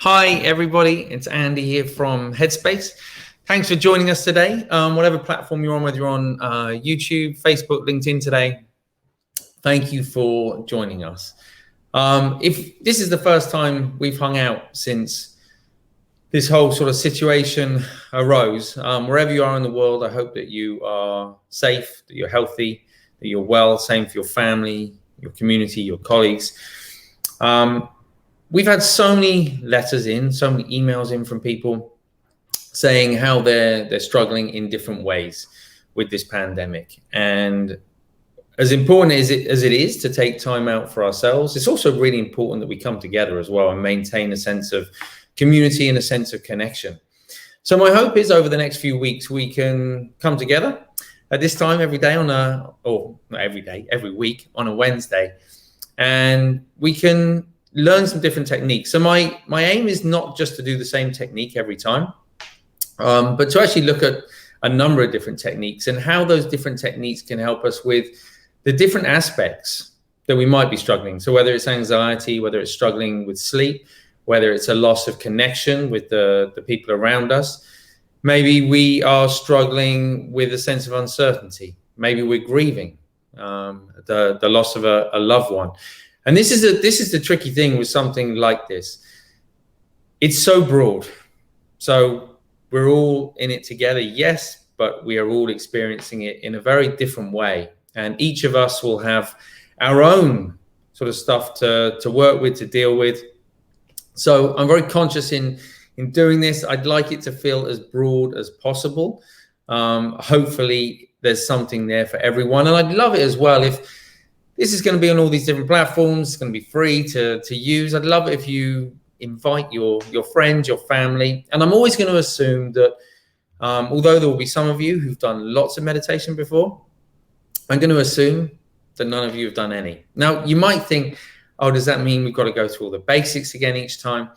Hi, everybody. It's Andy here from Headspace. Thanks for joining us today. Whatever platform you're on, whether you're on YouTube, Facebook, LinkedIn today, thank you for joining us. If this is the first time we've hung out since this whole sort of situation arose, wherever you are in the world, I hope that you are safe, that you're healthy, that you're well. Same for your family, your community, your colleagues. We've had so many letters in, so many emails in from people saying how they're struggling in different ways with this pandemic. And as important as it is to take time out for ourselves, it's also really important that we come together as well and maintain a sense of community and a sense of connection. So my hope is over the next few weeks, we can come together at this time every day every week on a Wednesday, and we can learn some different techniques. So my aim is not just to do the same technique every time, but to actually look at a number of different techniques and how those different techniques can help us with the different aspects that we might be struggling. So whether it's anxiety, whether it's struggling with sleep, whether it's a loss of connection with the people around us, maybe we are struggling with a sense of uncertainty. Maybe we're grieving the loss of a loved one. And this is the tricky thing with something like this. It's so broad. So we're all in it together, yes, but we are all experiencing it in a very different way. And each of us will have our own sort of stuff to work with, to deal with. So I'm very conscious in doing this. I'd like it to feel as broad as possible. Hopefully there's something there for everyone. And I'd love it as well if this is going to be on all these different platforms. It's going to be free to use. I'd love it if you invite your friends, your family. And I'm always going to assume that although there will be some of you who've done lots of meditation before, I'm going to assume that none of you have done any. Now, you might think, oh, does that mean we've got to go through all the basics again each time?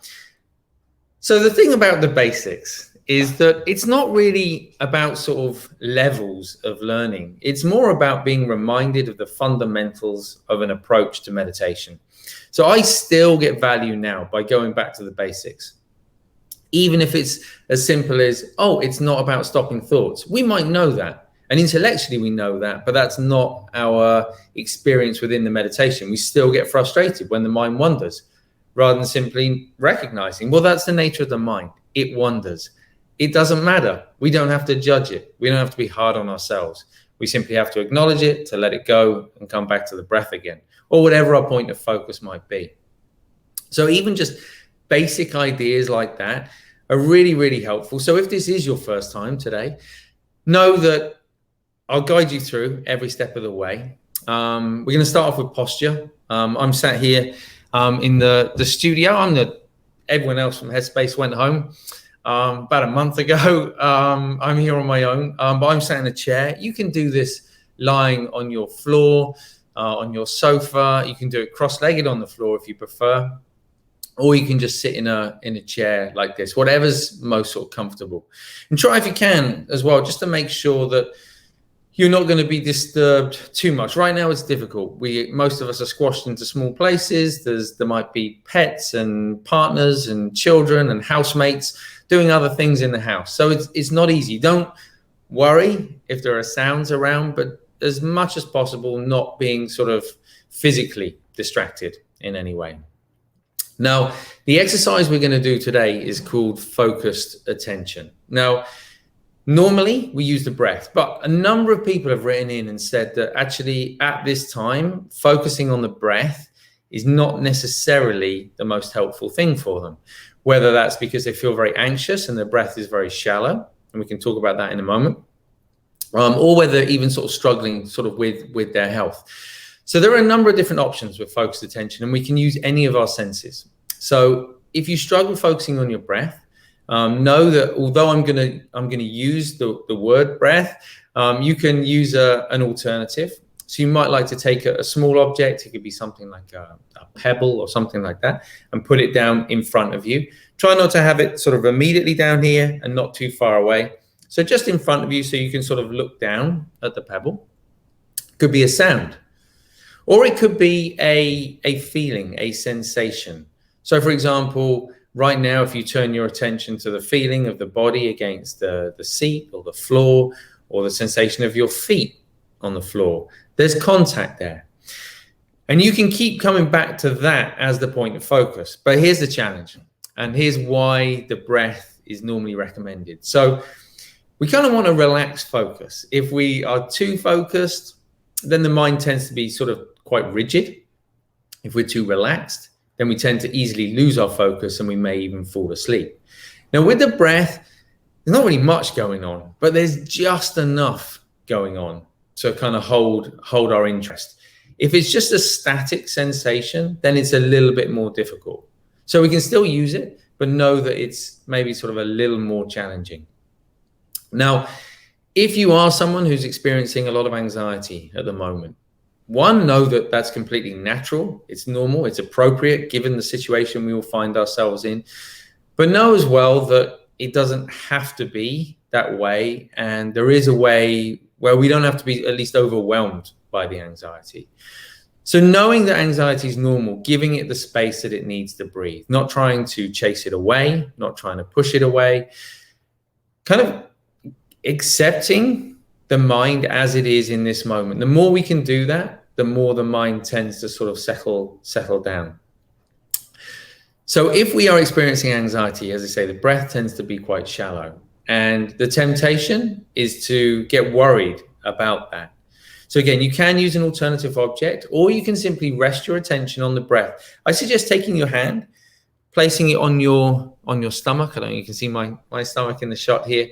So the thing about the basics is that it's not really about sort of levels of learning. It's more about being reminded of the fundamentals of an approach to meditation. So I still get value now by going back to the basics, even if it's as simple as, oh, it's not about stopping thoughts. We might know that, and intellectually we know that, but that's not our experience within the meditation. We still get frustrated when the mind wanders, rather than simply recognizing, well, that's the nature of the mind. It wanders. It doesn't matter. We don't have to judge it. We don't have to be hard on ourselves. We simply have to acknowledge it, to let it go and come back to the breath again, or whatever our point of focus might be. So even just basic ideas like that are really, really helpful. So if this is your first time today, know that I'll guide you through every step of the way. We're going to start off with posture. I'm sat here in the studio. Everyone else from Headspace went home about a month ago. I'm here on my own, but I'm sat in a chair. You can do this lying on your floor, on your sofa. You can do it cross-legged on the floor if you prefer, or you can just sit in a chair like this, whatever's most sort of comfortable. And try if you can as well, just to make sure that you're not going to be disturbed too much. Right now it's difficult. Most of us are squashed into small places. There might be pets and partners and children and housemates doing other things in the house. So it's not easy. Don't worry if there are sounds around, but as much as possible, not being sort of physically distracted in any way. Now, the exercise we're going to do today is called focused attention. Now, normally we use the breath, but a number of people have written in and said that actually at this time, focusing on the breath is not necessarily the most helpful thing for them. Whether that's because they feel very anxious and their breath is very shallow, and we can talk about that in a moment, or whether even sort of struggling sort of with their health. So there are a number of different options with focused attention, and we can use any of our senses. So if you struggle focusing on your breath, know that although I'm gonna use the word breath, you can use an alternative. So you might like to take a small object. It could be something like a pebble or something like that, and put it down in front of you. Try not to have it sort of immediately down here and not too far away. So just in front of you, so you can sort of look down at the pebble. Could be a sound, or it could be a feeling, a sensation. So for example, Right now, if you turn your attention to the feeling of the body against the seat or the floor, or the sensation of your feet on the floor, there's contact there. And you can keep coming back to that as the point of focus. But here's the challenge, and here's why the breath is normally recommended. So we kind of want a relaxed focus. If we are too focused, then the mind tends to be sort of quite rigid. If we're too relaxed, then we tend to easily lose our focus and we may even fall asleep. Now, with the breath, there's not really much going on, but there's just enough going on to kind of hold our interest. If it's just a static sensation, then it's a little bit more difficult. So we can still use it, but know that it's maybe sort of a little more challenging. Now, if you are someone who's experiencing a lot of anxiety at the moment, one, know that that's completely natural. It's normal. It's appropriate given the situation we all find ourselves in. But know as well that it doesn't have to be that way. And there is a way where we don't have to be at least overwhelmed by the anxiety. So knowing that anxiety is normal, giving it the space that it needs to breathe, not trying to chase it away, not trying to push it away, kind of accepting the mind as it is in this moment. The more we can do that, the more the mind tends to sort of settle down. So if we are experiencing anxiety, as I say, the breath tends to be quite shallow. And the temptation is to get worried about that. So again, you can use an alternative object, or you can simply rest your attention on the breath. I suggest taking your hand, placing it on your stomach. I don't know, you can see my stomach in the shot here.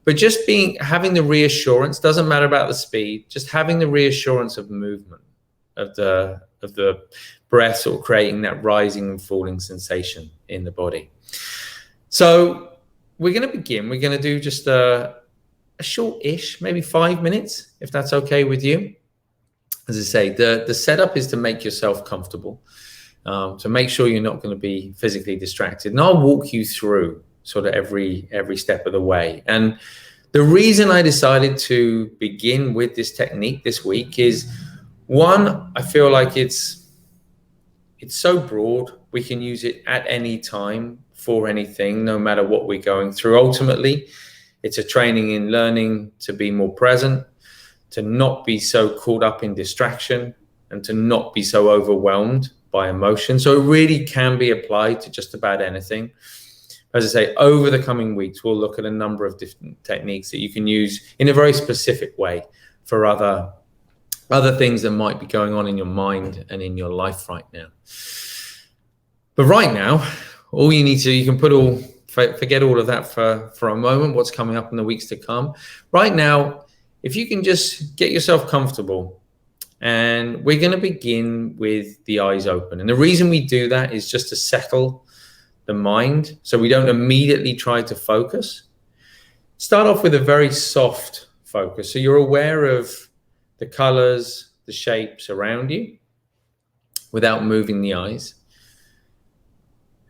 But just having the reassurance, doesn't matter about the speed, just having the reassurance of movement, of the breath sort of creating that rising and falling sensation in the body. So we're going to begin. We're going to do just a short-ish, maybe 5 minutes, if that's okay with you. As I say, the setup is to make yourself comfortable, to make sure you're not going to be physically distracted. And I'll walk you through sort of every step of the way. And the reason I decided to begin with this technique this week is, one, I feel like it's so broad. We can use it at any time for anything, no matter what we're going through. Ultimately, it's a training in learning to be more present, to not be so caught up in distraction, and to not be so overwhelmed by emotion. So it really can be applied to just about anything. As I say, over the coming weeks, we'll look at a number of different techniques that you can use in a very specific way for other things that might be going on in your mind and in your life right now. But right now, all you need to, you can forget all of that for a moment, what's coming up in the weeks to come. Right now, if you can just get yourself comfortable, and we're going to begin with the eyes open. And the reason we do that is just to settle the mind, so we don't immediately try to focus. Start off with a very soft focus. So you're aware of the colors, the shapes around you without moving the eyes.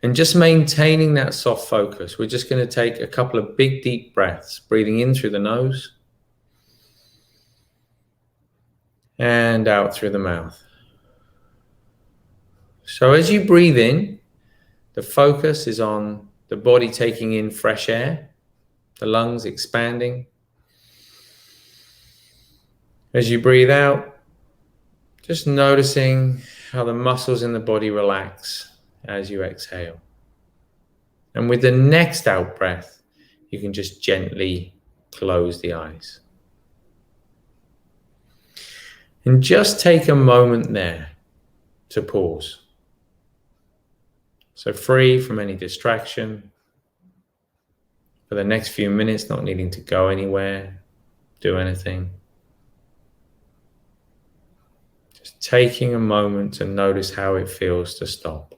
And just maintaining that soft focus. We're just going to take a couple of big, deep breaths, breathing in through the nose and out through the mouth. So as you breathe in, the focus is on the body taking in fresh air, the lungs expanding. As you breathe out, just noticing how the muscles in the body relax as you exhale. And with the next out breath, you can just gently close the eyes. And just take a moment there to pause. So free from any distraction. For the next few minutes, not needing to go anywhere, do anything. Just taking a moment to notice how it feels to stop.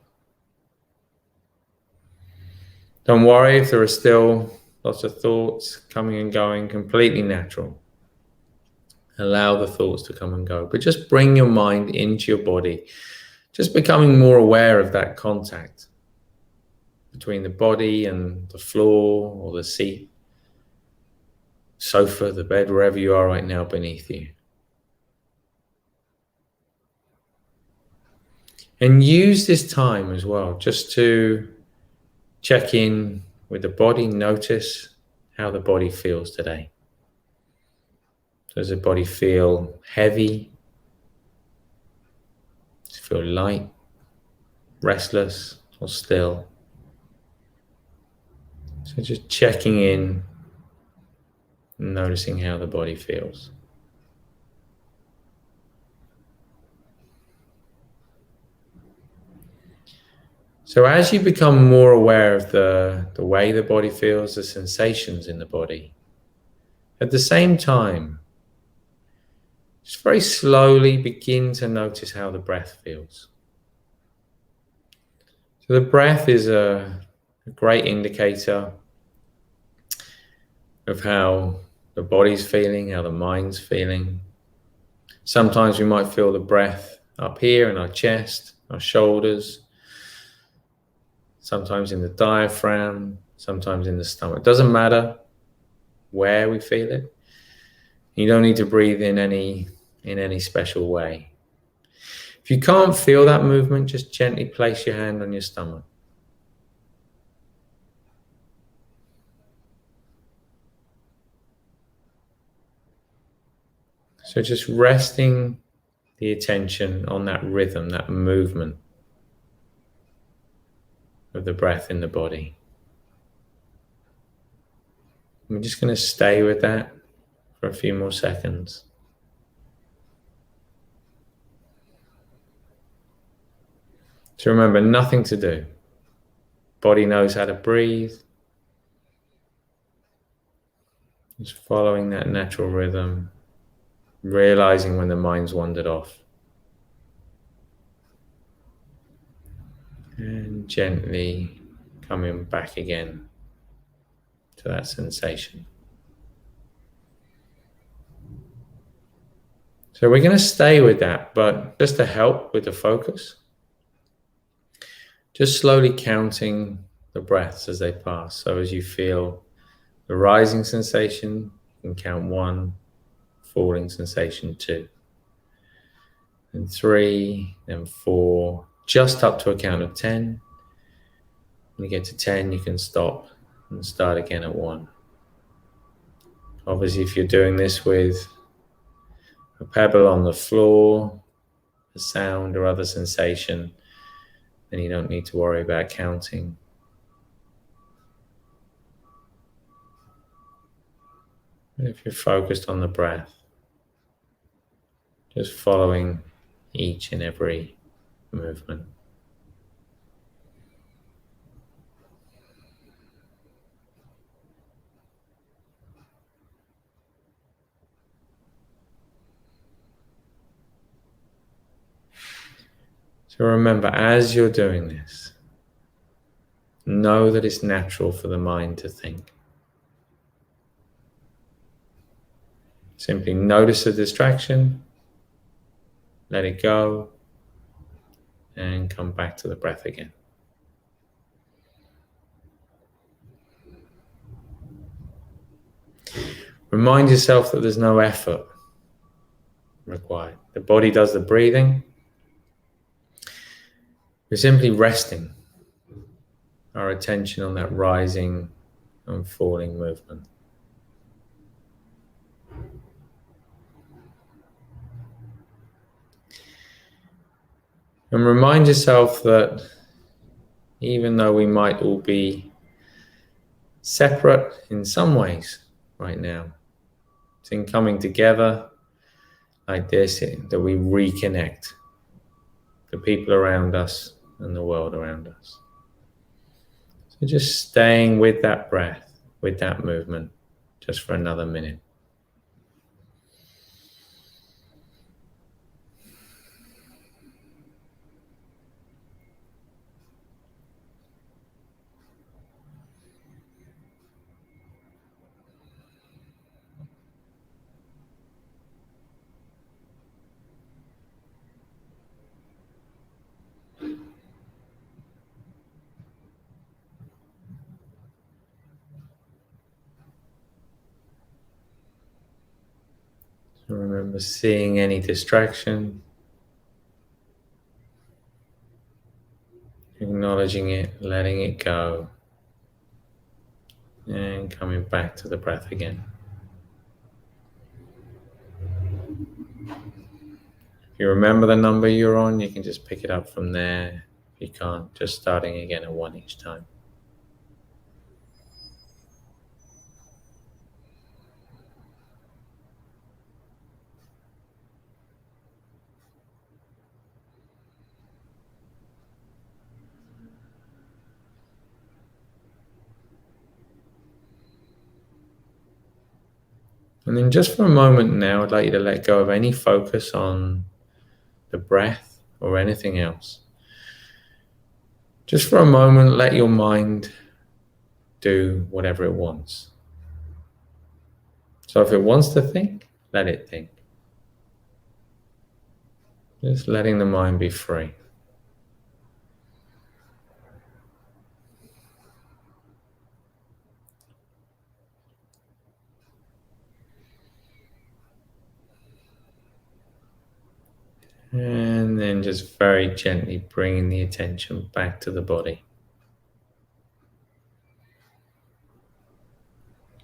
Don't worry if there are still lots of thoughts coming and going, completely natural. Allow the thoughts to come and go, but just bring your mind into your body, just becoming more aware of that contact between the body and the floor or the seat, sofa, the bed, wherever you are right now beneath you. And use this time as well just to check in with the body, notice how the body feels today. Does the body feel heavy? Does it feel light, restless, or still? So just checking in and noticing how the body feels. So as you become more aware of the way the body feels, the sensations in the body, at the same time, just very slowly begin to notice how the breath feels. So the breath is a great indicator of how the body's feeling, how the mind's feeling. Sometimes we might feel the breath up here in our chest, our shoulders, sometimes in the diaphragm, sometimes in the stomach. It doesn't matter where we feel it. You don't need to breathe in any special way. If you can't feel that movement, just gently place your hand on your stomach. So just resting the attention on that rhythm, that movement of the breath in the body. We're just going to stay with that for a few more seconds. So remember, nothing to do. Body knows how to breathe. Just following that natural rhythm, realizing when the mind's wandered off. And gently coming back again to that sensation. So we're going to stay with that, but just to help with the focus, just slowly counting the breaths as they pass. So as you feel the rising sensation, you can count 1, falling sensation 2, and 3, then 4, just up to a count of 10. When you get to 10, you can stop and start again at 1. Obviously, if you're doing this with a pebble on the floor, a sound or other sensation, then you don't need to worry about counting. And if you're focused on the breath, just following each and every movement. So remember, as you're doing this, know that it's natural for the mind to think. Simply notice the distraction, let it go, and come back to the breath again. Remind yourself that there's no effort required. The body does the breathing. We're simply resting our attention on that rising and falling movement. And remind yourself that even though we might all be separate in some ways right now, it's in coming together like this that we reconnect the people around us and the world around us. So just staying with that breath, with that movement, just for another minute. So remember seeing any distraction, acknowledging it, letting it go, And coming back to the breath again. If you remember the number you're on, you can just pick it up from there. If you can't, just starting again at 1 each time. And then just for a moment now, I'd like you to let go of any focus on the breath or anything else. Just for a moment, let your mind do whatever it wants. So if it wants to think, let it think. Just letting the mind be free. And then just very gently bringing the attention back to the body.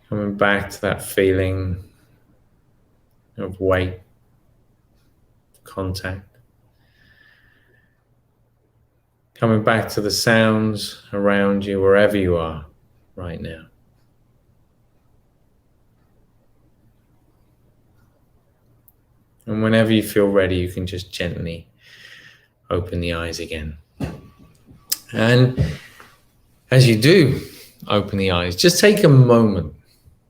Coming back to that feeling of weight, contact. Coming back to the sounds around you, wherever you are right now. And whenever you feel ready, you can just gently open the eyes again. And as you do open the eyes, just take a moment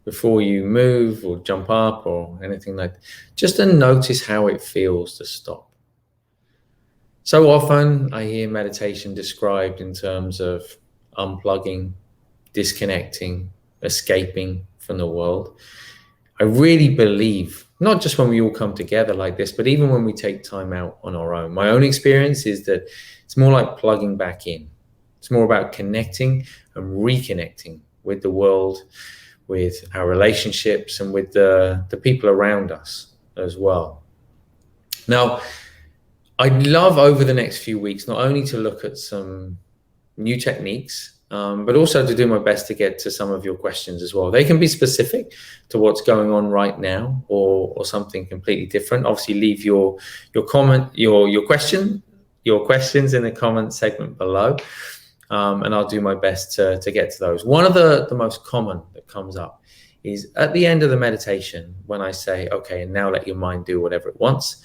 before you move or jump up or anything like that, just to notice how it feels to stop. So often I hear meditation described in terms of unplugging, disconnecting, escaping from the world. I really believe, not just when we all come together like this, but even when we take time out on our own. My own experience is that it's more like plugging back in. It's more about connecting and reconnecting with the world, with our relationships, and with the people around us as well. Now, I'd love over the next few weeks not only to look at some new techniques, but also to do my best to get to some of your questions as well. They can be specific to what's going on right now, or something completely different. Obviously, leave your comment, your questions in the comment segment below, and I'll do my best to get to those. One of the most common that comes up is at the end of the meditation when I say, okay, and now let your mind do whatever it wants.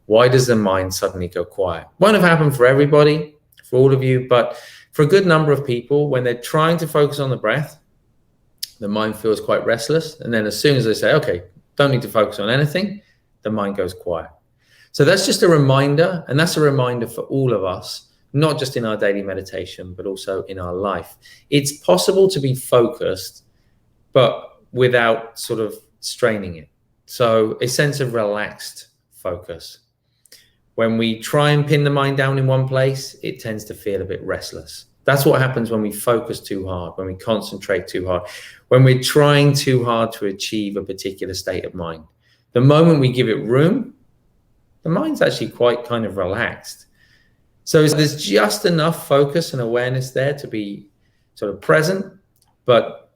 Why does the mind suddenly go quiet? Won't have happened for everybody, for all of you, but for a good number of people, when they're trying to focus on the breath, the mind feels quite restless. And then as soon as they say, okay, don't need to focus on anything, the mind goes quiet. So that's just a reminder, and that's a reminder for all of us, not just in our daily meditation, but also in our life. It's possible to be focused, but without sort of straining it. So a sense of relaxed focus. When we try and pin the mind down in one place, it tends to feel a bit restless. That's what happens when we focus too hard, when we concentrate too hard, when we're trying too hard to achieve a particular state of mind. The moment we give it room, the mind's actually quite kind of relaxed. So there's just enough focus and awareness there to be sort of present, but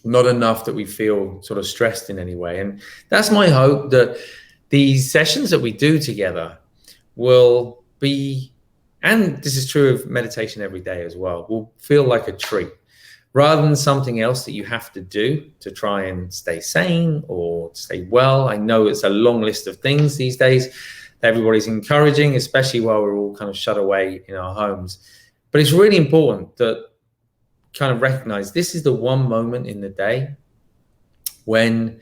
not enough that we feel sort of stressed in any way. And that's my hope, that these sessions that we do together will be, and this is true of meditation every day as well, will feel like a treat rather than something else that you have to do to try and stay sane or stay well. I know it's a long list of things these days that everybody's encouraging, especially while we're all kind of shut away in our homes. But it's really important that kind of recognize this is the one moment in the day when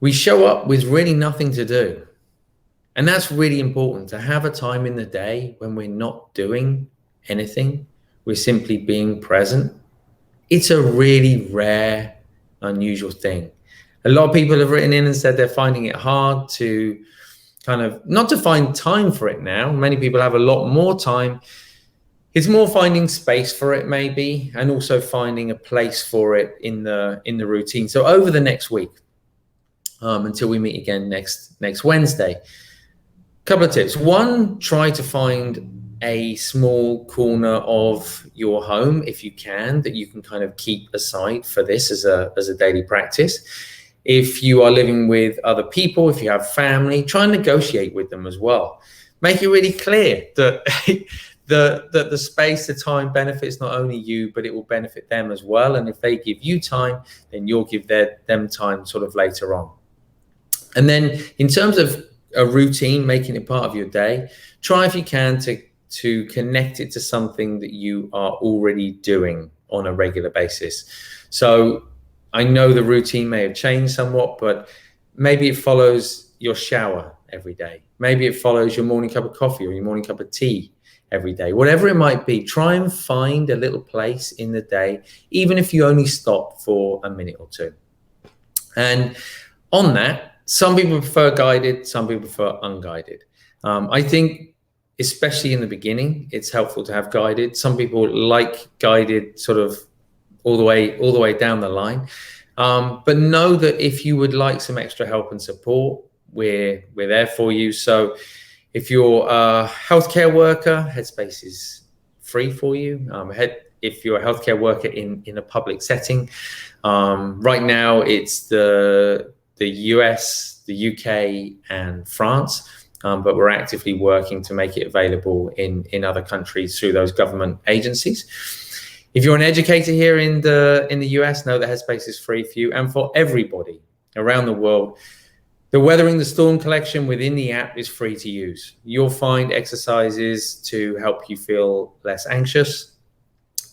we show up with really nothing to do. And that's really important, to have a time in the day when we're not doing anything, we're simply being present. It's a really rare, unusual thing. A lot of people have written in and said they're finding it hard to kind of, not to find time for it now. Many people have a lot more time. It's more finding space for it maybe, and also finding a place for it in the routine. So over the next week, until we meet again next Wednesday, couple of tips. One, try to find a small corner of your home, if you can, that you can kind of keep aside for this as a daily practice. If you are living with other people, if you have family, try and negotiate with them as well. Make it really clear that the space, the time benefits not only you, but it will benefit them as well. And if they give you time, then you'll give them time sort of later on. And then in terms of a routine, making it part of your day, try if you can to connect it to something that you are already doing on a regular basis. So I know the routine may have changed somewhat, but maybe it follows your shower every day. Maybe it follows your morning cup of coffee or your morning cup of tea every day. Whatever it might be, try and find a little place in the day, even if you only stop for a minute or two. And on that, some people prefer guided, some people prefer unguided. I think, especially in the beginning, it's helpful to have guided. Some people like guided sort of all the way down the line. But know that if you would like some extra help and support, we're there for you. So if you're a healthcare worker, Headspace is free for you. If you're a healthcare worker in a public setting, right now it's the US, the UK, and France. But we're actively working to make it available in other countries through those government agencies. If you're an educator here in the US, know that Headspace is free for you and for everybody around the world. The Weathering the Storm collection within the app is free to use. You'll find exercises to help you feel less anxious,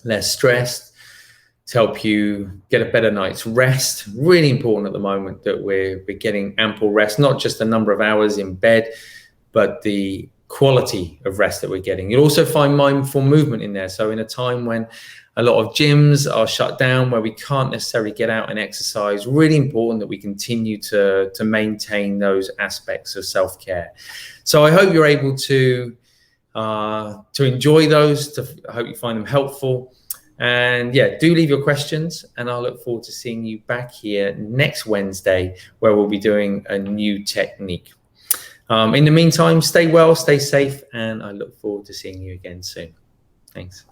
less stressed, to help you get a better night's rest. Really important at the moment that we're getting ample rest, not just the number of hours in bed, but the quality of rest that we're getting. You'll also find mindful movement in there. So in a time when a lot of gyms are shut down, where we can't necessarily get out and exercise, really important that we continue to maintain those aspects of self-care. So I hope you're able to enjoy those. I hope you find them helpful. And yeah, do leave your questions, and I'll look forward to seeing you back here next Wednesday, where we'll be doing a new technique. In the meantime, stay well, stay safe, and I look forward to seeing you again soon. Thanks.